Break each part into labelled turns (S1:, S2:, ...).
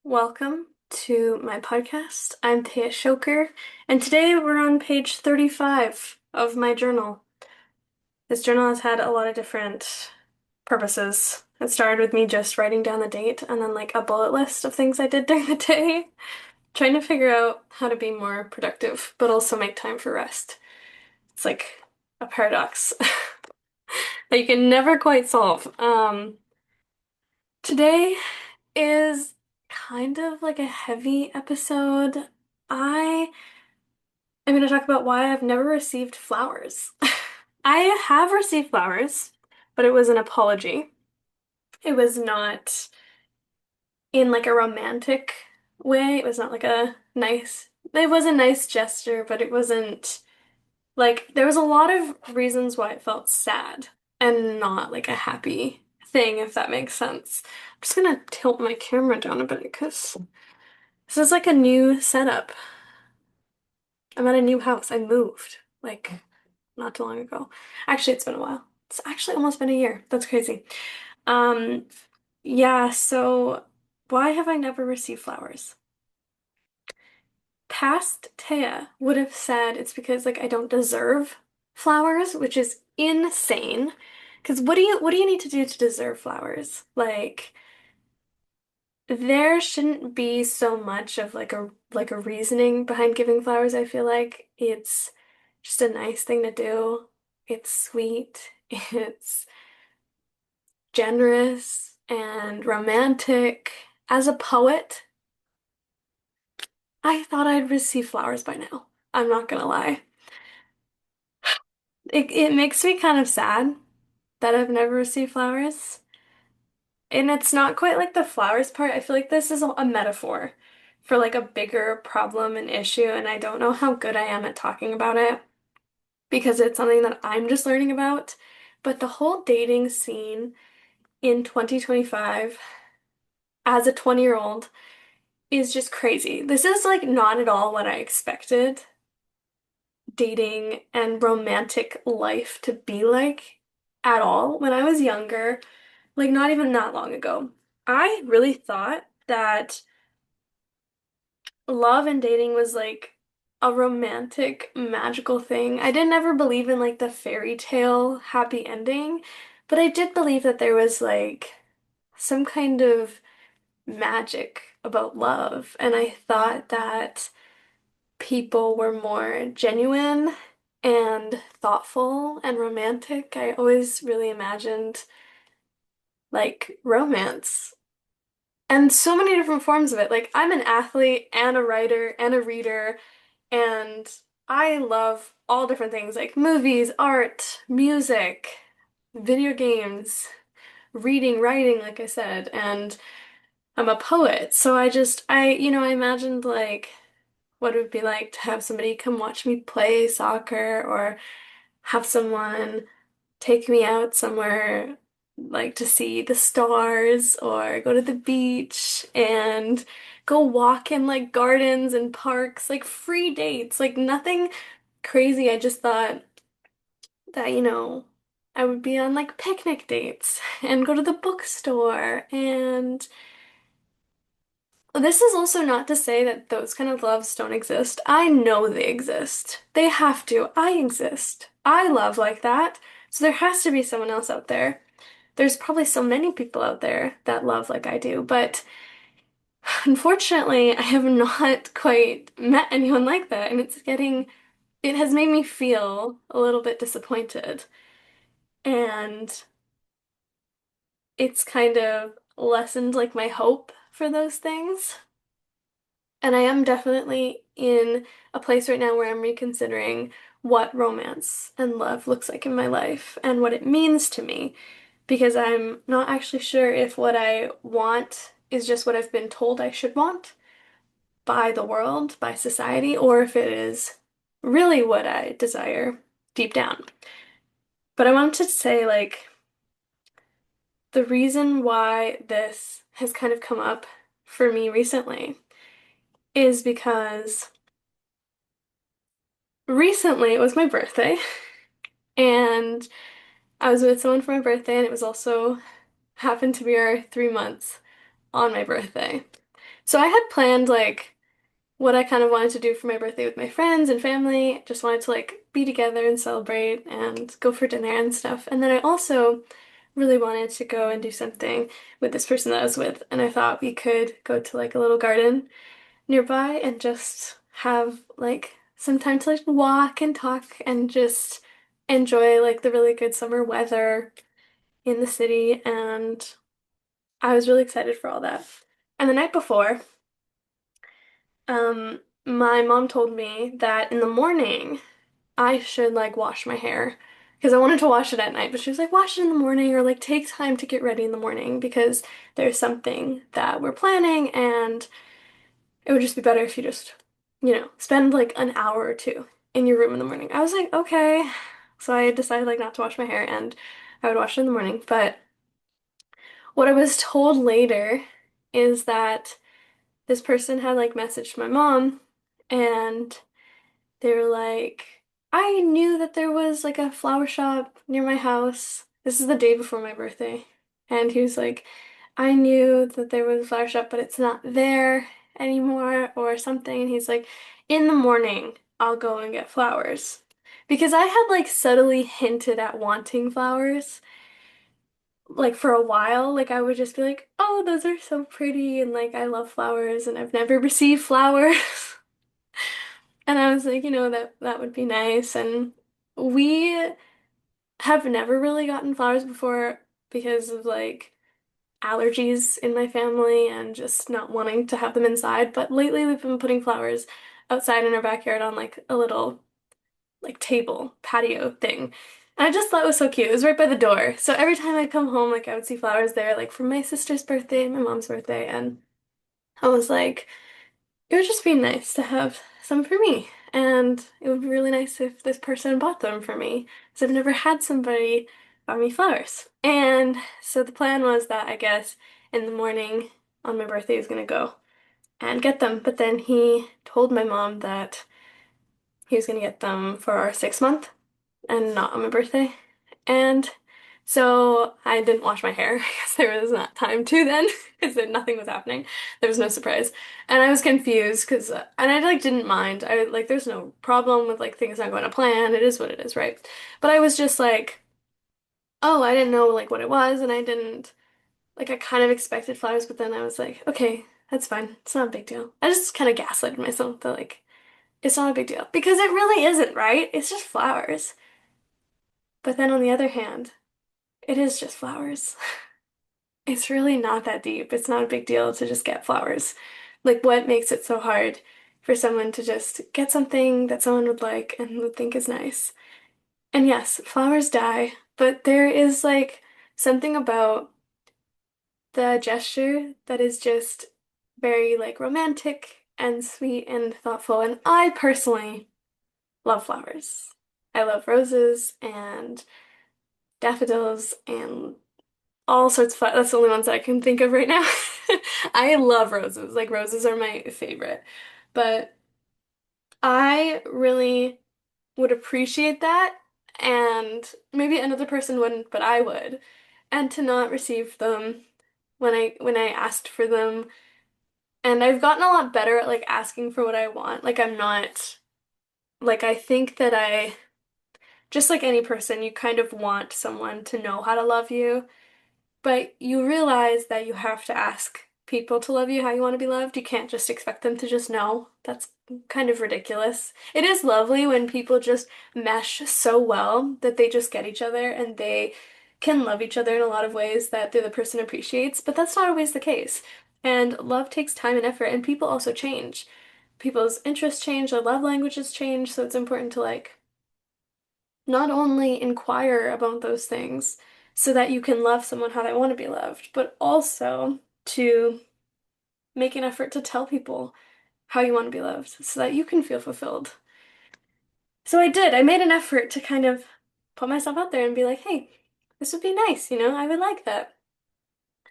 S1: Welcome to my podcast. I'm Taya Shoker, and today we're on page 35 of my journal. This journal has had a lot of different purposes. It started with me just writing down the date and then like a bullet list of things I did during the day, trying to figure out how to be more productive, but also make time for rest. It's like a paradox that you can never quite solve. Today is kind of like a heavy episode. I am going to talk about why I've never received flowers. I have received flowers, but it was an apology. It was not in like a romantic way. It was not like it was a nice gesture, but it wasn't like, there was a lot of reasons why it felt sad and not like a happy thing, if that makes sense. I'm just gonna tilt my camera down a bit because this is like a new setup. I'm at a new house. I moved like not too long ago. Actually, it's been a while. It's actually almost been a year. That's crazy. Um, yeah, so why have I never received flowers? Past Taya would have said it's because like I don't deserve flowers, which is insane. Because what do you need to do to deserve flowers? Like there shouldn't be so much of like a reasoning behind giving flowers, I feel like. It's just a nice thing to do. It's sweet. It's generous and romantic. As a poet, I thought I'd receive flowers by now. I'm not gonna lie. It makes me kind of sad that I've never received flowers. And it's not quite like the flowers part. I feel like this is a metaphor for like a bigger problem and issue, and I don't know how good I am at talking about it because it's something that I'm just learning about. But the whole dating scene in 2025 as a 20-year-old is just crazy. This is like not at all what I expected dating and romantic life to be like at all when I was younger, like not even that long ago. I really thought that love and dating was like a romantic, magical thing. I didn't ever believe in like the fairy tale happy ending, but I did believe that there was like some kind of magic about love, and I thought that people were more genuine and thoughtful and romantic. I always really imagined like romance and so many different forms of it. Like, I'm an athlete and a writer and a reader, and I love all different things like movies, art, music, video games, reading, writing, like I said, and I'm a poet. So I imagined like what it would be like to have somebody come watch me play soccer or have someone take me out somewhere like to see the stars or go to the beach and go walk in like gardens and parks, like free dates, like nothing crazy. I just thought that, I would be on like picnic dates and go to the bookstore. And this is also not to say that those kind of loves don't exist. I know they exist. They have to. I exist. I love like that. So there has to be someone else out there. There's probably so many people out there that love like I do, but unfortunately, I have not quite met anyone like that, and it has made me feel a little bit disappointed. And it's kind of lessened like my hope for those things. And I am definitely in a place right now where I'm reconsidering what romance and love looks like in my life and what it means to me, because I'm not actually sure if what I want is just what I've been told I should want by the world, by society, or if it is really what I desire deep down. But I wanted to say, like, the reason why this has kind of come up for me recently is because recently it was my birthday, and I was with someone for my birthday, and it was also happened to be our 3 months on my birthday. So I had planned like what I kind of wanted to do for my birthday with my friends and family. Just wanted to like be together and celebrate and go for dinner and stuff. And then I also really wanted to go and do something with this person that I was with. And I thought we could go to like a little garden nearby and just have like some time to like walk and talk and just enjoy like the really good summer weather in the city. And I was really excited for all that. And the night before, my mom told me that in the morning I should like wash my hair because I wanted to wash it at night, but she was like, wash it in the morning or like take time to get ready in the morning because there's something that we're planning and it would just be better if you just, spend like an hour or two in your room in the morning. I was like, okay. So I decided like not to wash my hair and I would wash it in the morning. But what I was told later is that this person had like messaged my mom and they were like, I knew that there was like a flower shop near my house. This is the day before my birthday. And he was like, I knew that there was a flower shop, but it's not there anymore or something. And he's like, in the morning, I'll go and get flowers. Because I had like subtly hinted at wanting flowers, like for a while. Like I would just be like, oh, those are so pretty. And like I love flowers and I've never received flowers. And I was like, that would be nice. And we have never really gotten flowers before because of like allergies in my family and just not wanting to have them inside. But lately we've been putting flowers outside in our backyard on like a little like table patio thing. And I just thought it was so cute. It was right by the door. So every time I'd come home, like I would see flowers there, like for my sister's birthday and my mom's birthday. And I was like, it would just be nice to have some for me. And it would be really nice if this person bought them for me. Because I've never had somebody buy me flowers. And so the plan was that I guess in the morning on my birthday I was gonna go and get them. But then he told my mom that he was gonna get them for our 6 month and not on my birthday. And so I didn't wash my hair because there was not time to then because nothing was happening. There was no surprise. And I was confused because, and I like didn't mind. I like, there's no problem with like things not going to plan. It is what it is, right? But I was just like, oh, I didn't know like what it was and I didn't, like, I kind of expected flowers, but then I was like, okay, that's fine. It's not a big deal. I just kind of gaslighted myself that like, it's not a big deal because it really isn't, right? It's just flowers. But then on the other hand, it is just flowers. It's really not that deep. It's not a big deal to just get flowers. Like, what makes it so hard for someone to just get something that someone would like and would think is nice? And yes, flowers die, but there is like something about the gesture that is just very like romantic and sweet and thoughtful. And I personally love flowers. I love roses and daffodils and all sorts of flowers. That's the only ones that I can think of right now. I love roses. Like roses are my favorite. But I really would appreciate that and maybe another person wouldn't, but I would. And to not receive them when I asked for them. And I've gotten a lot better at like asking for what I want. Like I'm not like I think that I just like any person, you kind of want someone to know how to love you. But you realize that you have to ask people to love you how you want to be loved. You can't just expect them to just know. That's kind of ridiculous. It is lovely when people just mesh so well that they just get each other and they can love each other in a lot of ways that the other person appreciates, but that's not always the case. And love takes time and effort, and people also change. People's interests change, their love languages change, so it's important to like not only inquire about those things so that you can love someone how they want to be loved, but also to make an effort to tell people how you want to be loved so that you can feel fulfilled. So I did. I made an effort to kind of put myself out there and be like, hey, this would be nice, I would like that.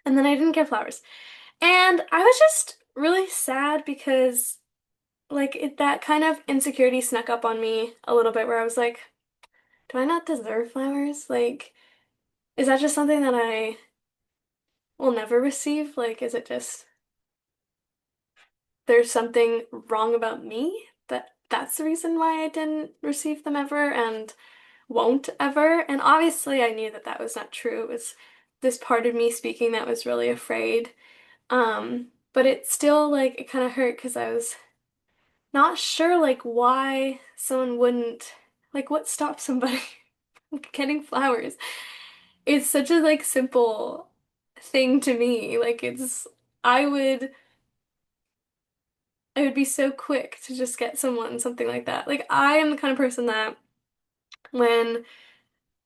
S1: And then I didn't get flowers. And I was just really sad because like that kind of insecurity snuck up on me a little bit where I was like, do I not deserve flowers? Like, is that just something that I will never receive? Like, is it just there's something wrong about me, that's the reason why I didn't receive them ever and won't ever. And obviously I knew that that was not true. It was this part of me speaking that was really afraid. But it still like it kind of hurt because I was not sure like why someone wouldn't like what stops somebody from getting flowers. It's such a like simple thing to me. Like it's I would I would be so quick to just get someone something like that. Like I am the kind of person that when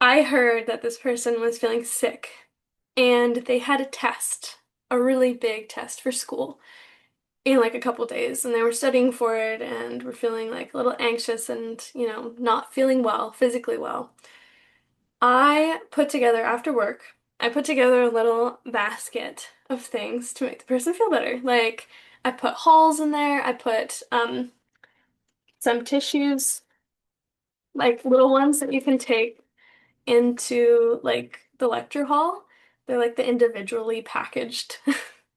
S1: I heard that this person was feeling sick and they had a test, a really big test for school in like a couple days, and they were studying for it and were feeling like a little anxious and, not feeling well, physically well. I put together after work, I put together a little basket of things to make the person feel better. Like I put halls in there, I put some tissues, like little ones that you can take into like the lecture hall. They're like the individually packaged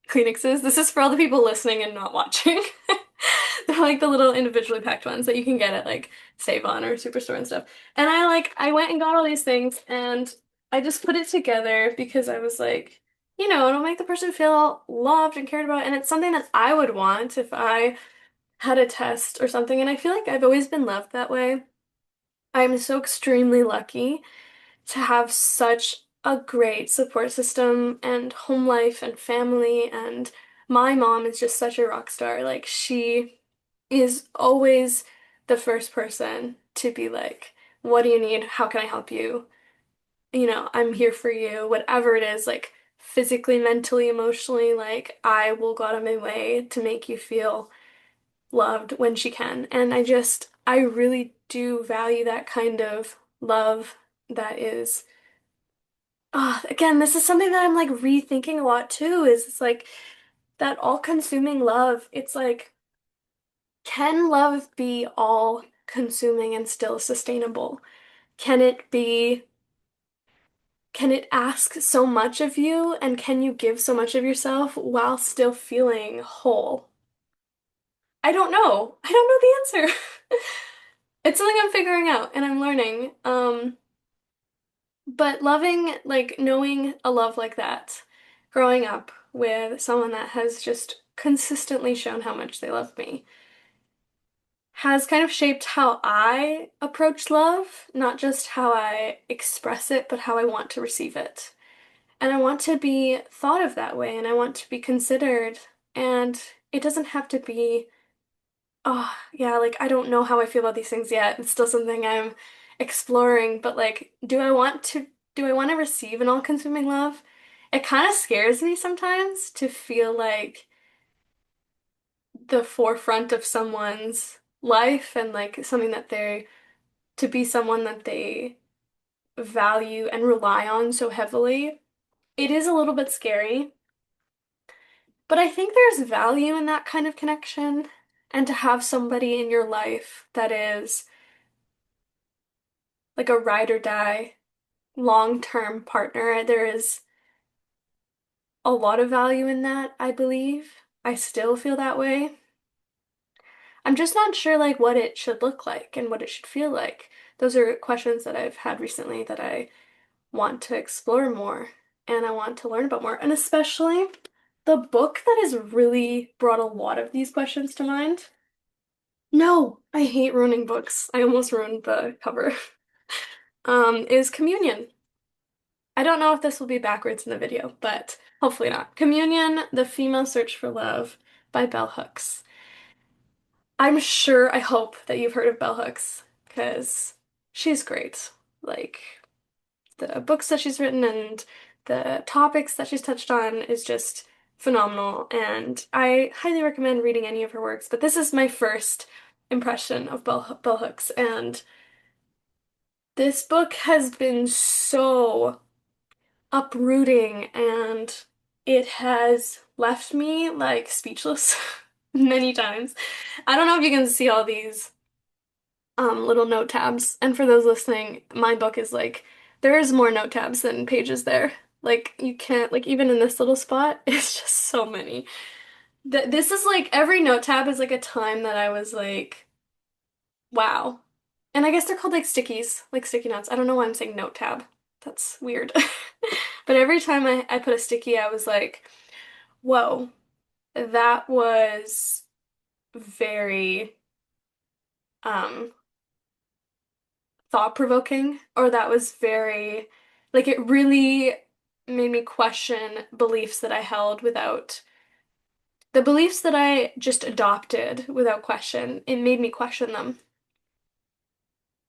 S1: Kleenexes. This is for all the people listening and not watching. They're like the little individually packed ones that you can get at like Save-On or Superstore and stuff. And I went and got all these things and I just put it together because I was like, it'll make the person feel loved and cared about. And it's something that I would want if I had a test or something. And I feel like I've always been loved that way. I'm so extremely lucky to have such a great support system and home life and family. And my mom is just such a rock star. Like, she is always the first person to be like, what do you need? How can I help you? I'm here for you, whatever it is, like physically, mentally, emotionally, like I will go out of my way to make you feel loved when she can. And I really do value that kind of love that is again, this is something that I'm like rethinking a lot too, is it's like that all-consuming love. It's like, can love be all-consuming and still sustainable? Can it be, can it ask so much of you and can you give so much of yourself while still feeling whole? I don't know. I don't know the answer. It's something I'm figuring out and I'm learning. But loving, like knowing a love like that, growing up with someone that has just consistently shown how much they love me, has kind of shaped how I approach love, not just how I express it, but how I want to receive it. And I want to be thought of that way, and I want to be considered. And it doesn't have to be, oh, yeah, like I don't know how I feel about these things yet. It's still something I'm exploring, but like, do I want to receive an all-consuming love? It kind of scares me sometimes to feel like the forefront of someone's life and like something that they're to be someone that they value and rely on so heavily. It is a little bit scary, but I think there's value in that kind of connection and to have somebody in your life that is like a ride or die long-term partner. There is a lot of value in that, I believe. I still feel that way. I'm just not sure like what it should look like and what it should feel like. Those are questions that I've had recently that I want to explore more and I want to learn about more. And especially the book that has really brought a lot of these questions to mind. No, I hate ruining books. I almost ruined the cover. Is Communion. I don't know if this will be backwards in the video, but hopefully not. Communion, The Female Search for Love by Bell Hooks. I'm sure, I hope that you've heard of Bell Hooks because she's great. Like the books that she's written and the topics that she's touched on is just phenomenal, and I highly recommend reading any of her works. But this is my first impression of Bell Hooks, and this book has been so uprooting and it has left me like speechless many times. I don't know if you can see all these little note tabs. And for those listening, my book is like there is more note tabs than pages there. Like you can't like even in this little spot, it's just so many. Th this is like every note tab is like a time that I was like, wow. And I guess they're called like stickies, like sticky notes. I don't know why I'm saying note tab. That's weird. But every time I put a sticky, I was like, whoa, that was very um thought-provoking, or that was very, like, it really made me question beliefs that I held without, the beliefs that I just adopted without question. It made me question them.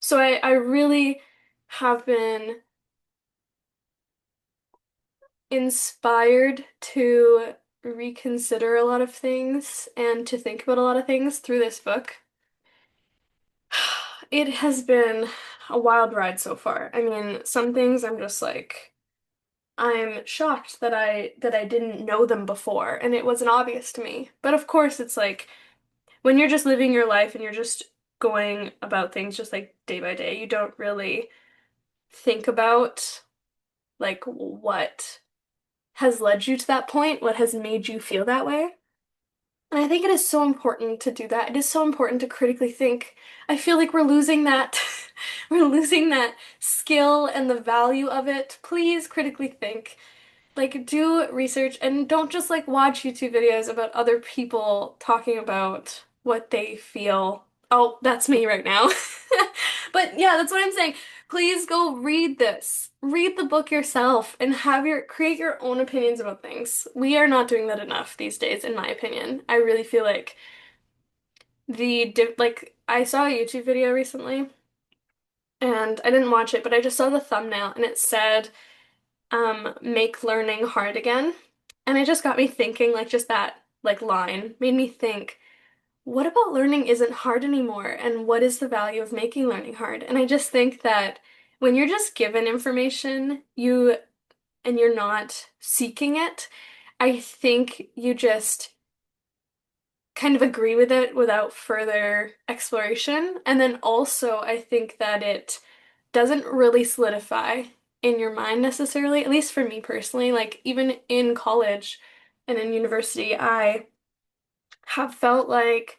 S1: So I really have been inspired to reconsider a lot of things and to think about a lot of things through this book. It has been a wild ride so far. I mean, some things I'm just like, I'm shocked that I didn't know them before and it wasn't obvious to me. But of course, it's like when you're just living your life and you're just going about things just like day by day, you don't really think about like what has led you to that point, what has made you feel that way. And I think it is so important to do that. It is so important to critically think. I feel like we're losing that. We're losing that skill and the value of it. Please critically think. Like, do research and don't just like watch YouTube videos about other people talking about what they feel. Oh, that's me right now. But yeah, that's what I'm saying. Please go read this. Read the book yourself and have your create your own opinions about things. We are not doing that enough these days, in my opinion. I really feel like like I saw a YouTube video recently and I didn't watch it, but I just saw the thumbnail and it said make learning hard again. And it just got me thinking, like just that like line made me think, what about learning isn't hard anymore? And what is the value of making learning hard? And I just think that when you're just given information, you're not seeking it, I think you just kind of agree with it without further exploration. And then also, I think that it doesn't really solidify in your mind necessarily, at least for me personally. Like, even in college and in university, I have felt like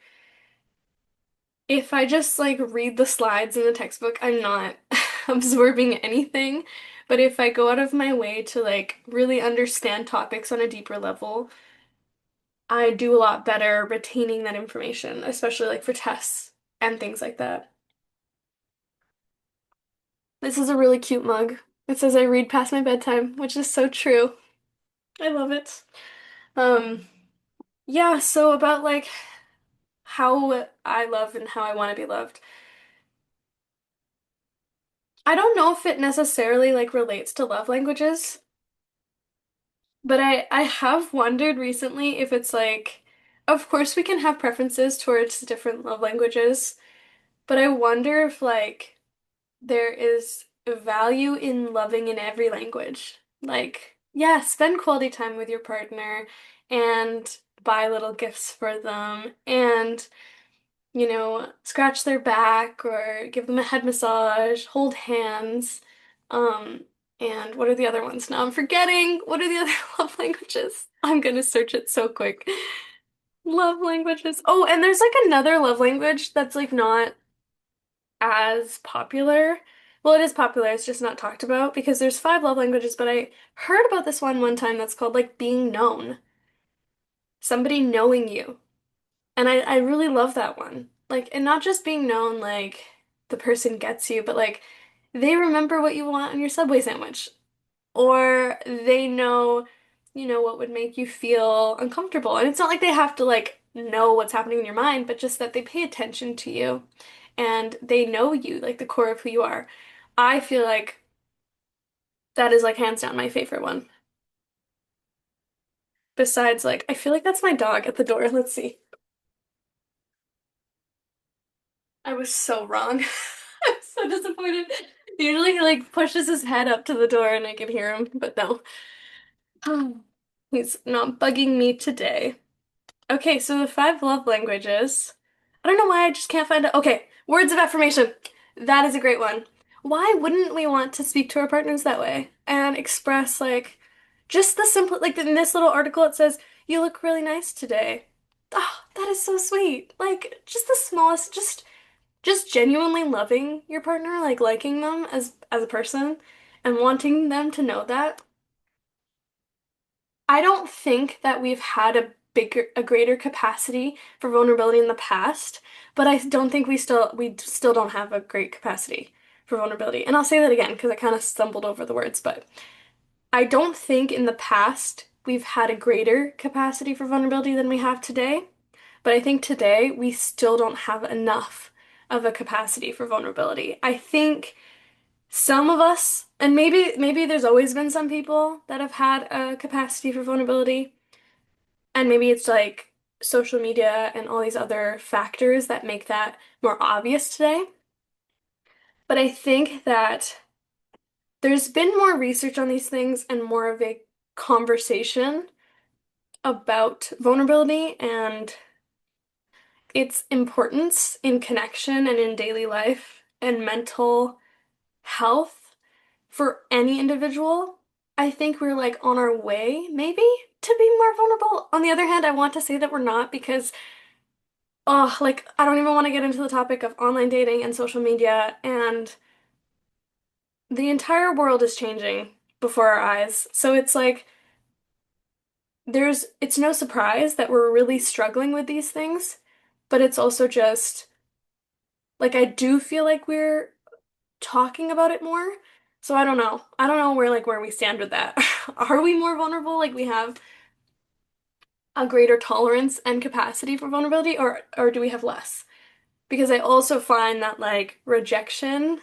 S1: if I just like read the slides in the textbook, I'm not absorbing anything. But if I go out of my way to like really understand topics on a deeper level, I do a lot better retaining that information, especially like for tests and things like that. This is a really cute mug. It says I read past my bedtime, which is so true. I love it. Um, yeah, so about like how I love and how I want to be loved. I don't know if it necessarily like relates to love languages, but I have wondered recently if it's like, of course we can have preferences towards different love languages, but I wonder if like there is value in loving in every language. Like, yeah, spend quality time with your partner and buy little gifts for them and, scratch their back or give them a head massage, hold hands. Um, and what are the other ones now? I'm forgetting. What are the other love languages? I'm gonna search it so quick. Love languages. Oh, and there's like another love language that's like not as popular. Well, it is popular, it's just not talked about because there's five love languages, but I heard about this one time that's called like being known. Somebody knowing you. And I really love that one. Like, and not just being known like the person gets you, but like they remember what you want on your Subway sandwich. Or they know, what would make you feel uncomfortable. And it's not like they have to like know what's happening in your mind, but just that they pay attention to you and they know you, like the core of who you are. I feel like that is like hands down my favorite one. Besides, like, I feel like that's my dog at the door. Let's see. I was so wrong. I'm so disappointed. Usually he like pushes his head up to the door and I can hear him, but no. He's not bugging me today. Okay, so the five love languages. I don't know why I just can't find it. Okay, words of affirmation. That is a great one. Why wouldn't we want to speak to our partners that way and express like just the simple, like in this little article it says you look really nice today. Oh, that is so sweet. Like just the smallest, just genuinely loving your partner, like liking them as a person and wanting them to know that. I don't think that we've had a greater capacity for vulnerability in the past, but I don't think we still don't have a great capacity for vulnerability. And I'll say that again because I kind of stumbled over the words, but I don't think in the past we've had a greater capacity for vulnerability than we have today. But I think today we still don't have enough of a capacity for vulnerability. I think some of us, and maybe there's always been some people that have had a capacity for vulnerability, and maybe it's like social media and all these other factors that make that more obvious today. But I think that there's been more research on these things and more of a conversation about vulnerability and its importance in connection and in daily life and mental health for any individual. I think we're like on our way, maybe, to be more vulnerable. On the other hand, I want to say that we're not because, oh, like, I don't even want to get into the topic of online dating and social media, and the entire world is changing before our eyes. So it's like, it's no surprise that we're really struggling with these things, but it's also just, like, I do feel like we're talking about it more. So I don't know. I don't know where we stand with that. Are we more vulnerable? Like we have a greater tolerance and capacity for vulnerability, or do we have less? Because I also find that like rejection,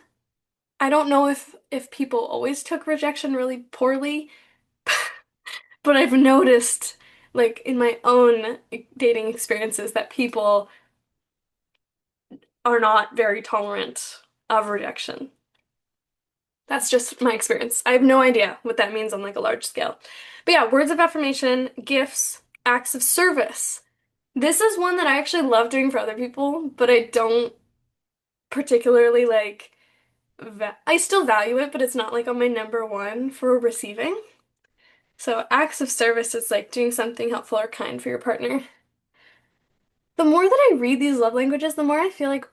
S1: I don't know if people always took rejection really poorly, but I've noticed like in my own dating experiences that people are not very tolerant of rejection. That's just my experience. I have no idea what that means on like a large scale. But yeah, words of affirmation, gifts, acts of service. This is one that I actually love doing for other people, but I don't particularly like I still value it, but it's not like on my number one for receiving. So acts of service is like doing something helpful or kind for your partner. The more that I read these love languages, the more I feel like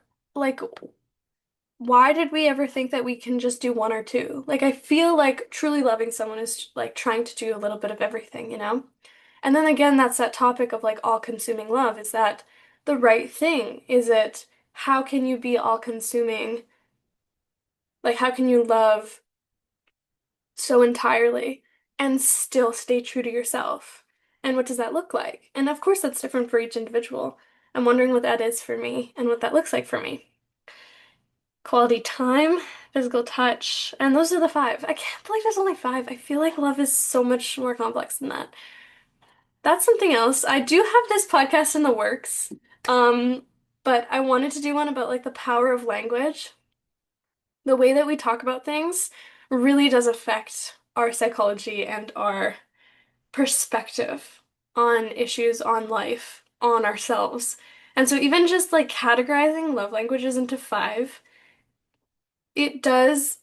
S1: why did we ever think that we can just do one or two? Like, I feel like truly loving someone is like trying to do a little bit of everything, you know? And then again, that's that topic of like all-consuming love. Is that the right thing? Is it how can you be all-consuming? Like, how can you love so entirely and still stay true to yourself? And what does that look like? And of course, that's different for each individual. I'm wondering what that is for me and what that looks like for me. Quality time, physical touch, and those are the five. I can't believe there's only five. I feel like love is so much more complex than that. That's something else. I do have this podcast in the works, um, but I wanted to do one about like the power of language. The way that we talk about things really does affect our psychology and our perspective on issues, on life, on ourselves. And so even just like categorizing love languages into five, it does.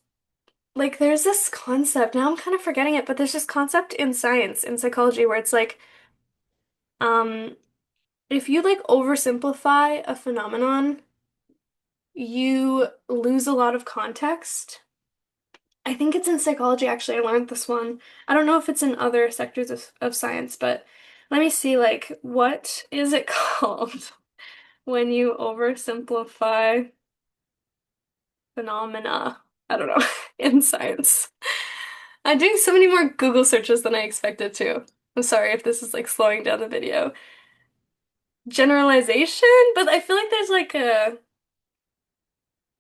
S1: Like, there's this concept, now I'm kind of forgetting it, but there's this concept in science, in psychology, where it's like, um, if you like oversimplify a phenomenon, you lose a lot of context. I think it's in psychology, actually. I learned this one. I don't know if it's in other sectors of science, but let me see, like, what is it called when you oversimplify phenomena? I don't know, in science. I'm doing so many more Google searches than I expected to. I'm sorry if this is like slowing down the video. Generalization? But I feel like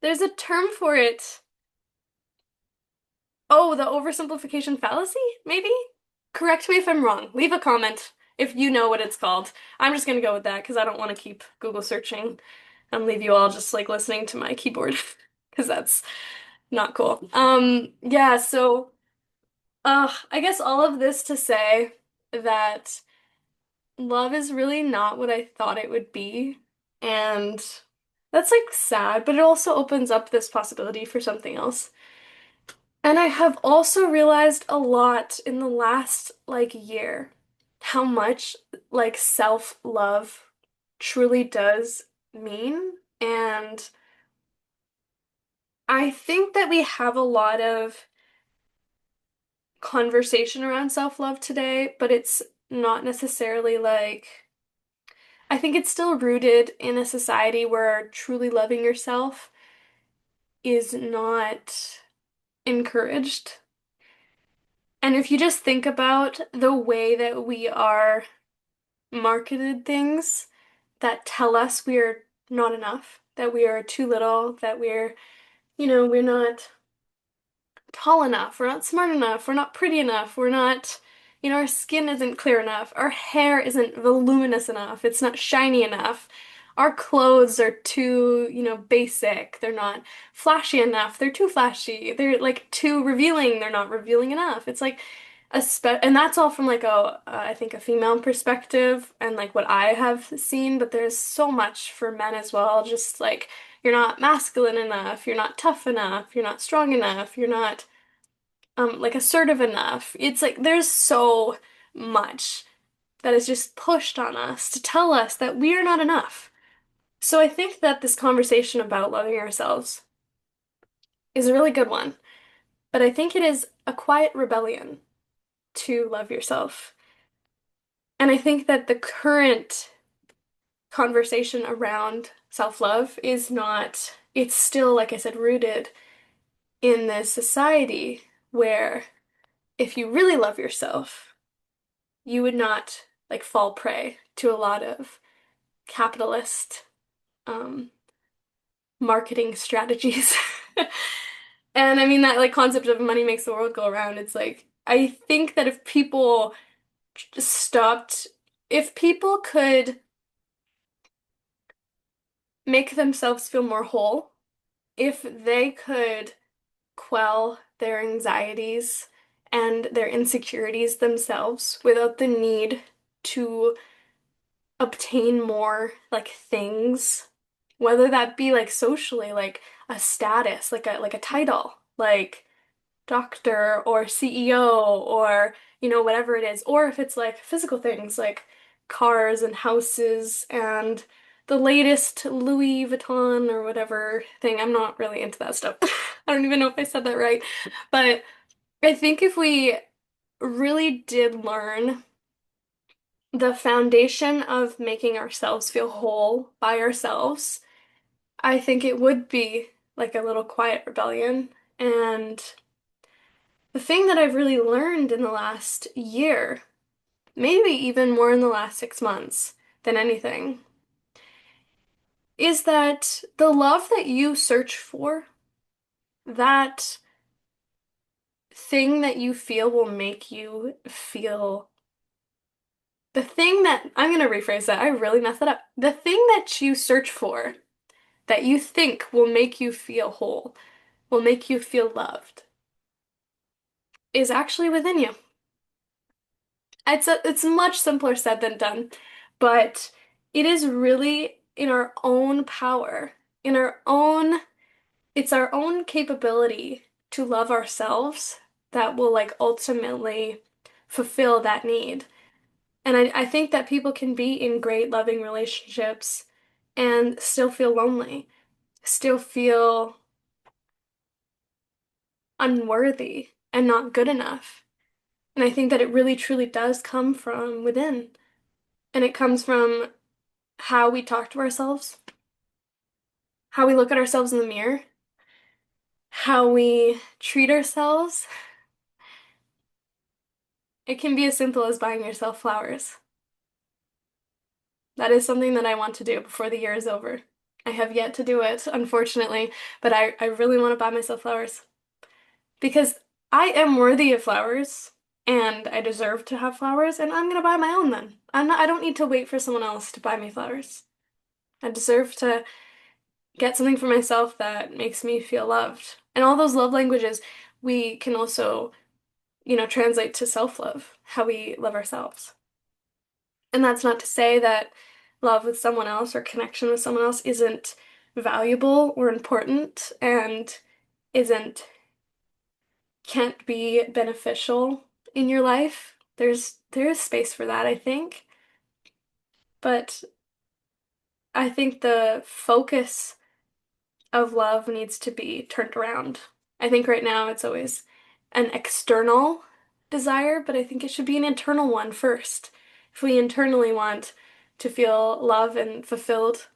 S1: there's a term for it. Oh, the oversimplification fallacy? Maybe? Correct me if I'm wrong. Leave a comment if you know what it's called. I'm just gonna go with that because I don't want to keep Google searching and leave you all just like listening to my keyboard because that's not cool. Yeah, so I guess all of this to say that love is really not what I thought it would be. And that's like sad, but it also opens up this possibility for something else. And I have also realized a lot in the last like year. how much like self-love truly does mean. And I think that we have a lot of conversation around self-love today, but it's not necessarily like, I think it's still rooted in a society where truly loving yourself is not encouraged. And if you just think about the way that we are marketed things that tell us we're not enough, that we are too little, that we're not tall enough, we're not smart enough, we're not pretty enough, we're not, our skin isn't clear enough, our hair isn't voluminous enough, it's not shiny enough. Our clothes are too, basic. They're not flashy enough. They're too flashy. They're like too revealing. They're not revealing enough. It's like and that's all from like I think a female perspective and like what I have seen, but there's so much for men as well. Just like you're not masculine enough, you're not tough enough, you're not strong enough, you're not like assertive enough. It's like there's so much that is just pushed on us to tell us that we are not enough. So I think that this conversation about loving ourselves is a really good one, but I think it is a quiet rebellion to love yourself. And I think that the current conversation around self-love is not, it's still, like I said, rooted in this society where if you really love yourself, you would not like fall prey to a lot of capitalist um, marketing strategies. And I mean that like concept of money makes the world go around. It's like I think that if people just stopped, if people could make themselves feel more whole, if they could quell their anxieties and their insecurities themselves without the need to obtain more like things, whether that be like socially, like a status, like a title, like doctor or CEO or whatever it is, or if it's like physical things like cars and houses and the latest Louis Vuitton or whatever thing. I'm not really into that stuff. I don't even know if I said that right. But I think if we really did learn the foundation of making ourselves feel whole by ourselves, I think it would be like a little quiet rebellion. And the thing that I've really learned in the last year, maybe even more in the last 6 months than anything, is that the love that you search for, that thing that you feel will make you feel, the thing that, I'm going to rephrase that, I really messed that up. The thing that you search for, that you think will make you feel whole, will make you feel loved, is actually within you. It's much simpler said than done, but it is really in our own power, in our own, it's our own capability to love ourselves that will like ultimately fulfill that need. And I think that people can be in great loving relationships and still feel lonely, still feel unworthy and not good enough. And I think that it really truly does come from within. And it comes from how we talk to ourselves, how we look at ourselves in the mirror, how we treat ourselves. It can be as simple as buying yourself flowers. That is something that I want to do before the year is over. I have yet to do it, unfortunately, but I really want to buy myself flowers because I am worthy of flowers and I deserve to have flowers, and I'm gonna buy my own then. I don't need to wait for someone else to buy me flowers. I deserve to get something for myself that makes me feel loved. And all those love languages we can also, translate to self-love, how we love ourselves. And that's not to say that love with someone else or connection with someone else isn't valuable or important and isn't can't be beneficial in your life. There is space for that, I think. But I think the focus of love needs to be turned around. I think right now it's always an external desire, but I think it should be an internal one first. If we internally want to feel love and fulfilled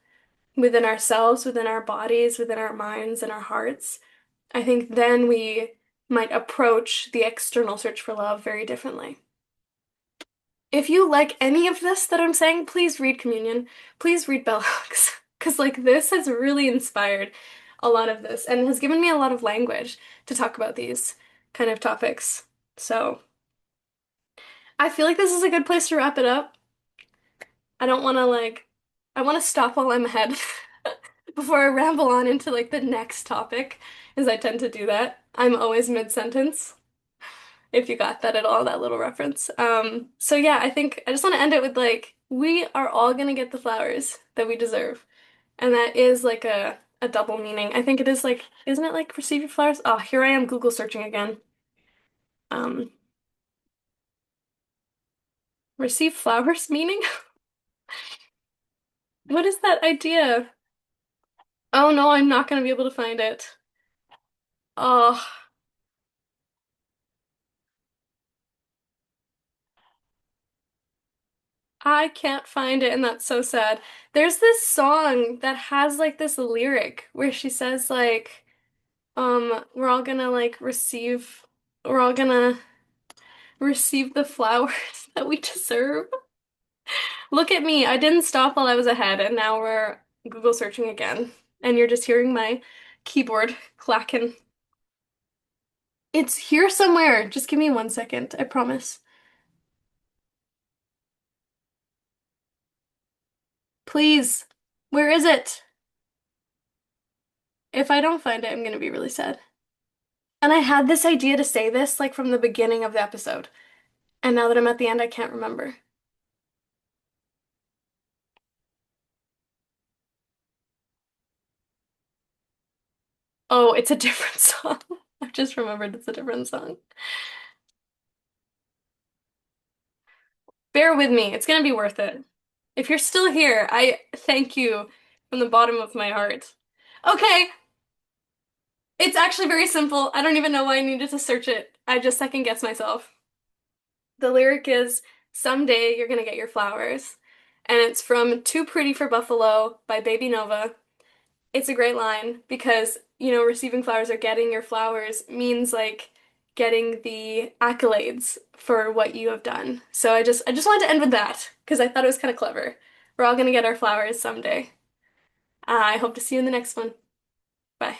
S1: within ourselves, within our bodies, within our minds and our hearts, I think then we might approach the external search for love very differently. If you like any of this that I'm saying, please read Communion. Please read Bell Hooks. Because, like, this has really inspired a lot of this and has given me a lot of language to talk about these kind of topics. So, I feel like this is a good place to wrap it up. I don't want to, like, I want to stop while I'm ahead before I ramble on into, like, the next topic, as I tend to do that. I'm always mid-sentence, if you got that at all, that little reference. So yeah, I think I just want to end it with like, we are all gonna get the flowers that we deserve. And that is like a double meaning. I think it is like, isn't it like receive your flowers? Oh, here I am Google searching again. Um, receive flowers meaning? What is that idea? Oh no, I'm not gonna be able to find it. Oh, I can't find it, and that's so sad. There's this song that has like this lyric where she says like, we're all gonna like we're all gonna receive the flowers that we deserve. Look at me, I didn't stop while I was ahead, and now we're Google searching again. And you're just hearing my keyboard clacking. It's here somewhere. Just give me 1 second, I promise. Please. Where is it? If I don't find it, I'm gonna be really sad. And I had this idea to say this like from the beginning of the episode. And now that I'm at the end, I can't remember. Oh, it's a different song. I've just remembered it's a different song. Bear with me. It's gonna be worth it. If you're still here, I thank you from the bottom of my heart. Okay, it's actually very simple. I don't even know why I needed to search it. I just second guessed myself. The lyric is, "Someday you're gonna get your flowers." And it's from Too Pretty for Buffalo by Baby Nova. It's a great line because, receiving flowers or getting your flowers means like getting the accolades for what you have done. So I just wanted to end with that because I thought it was kind of clever. We're all gonna get our flowers someday. I hope to see you in the next one. Bye.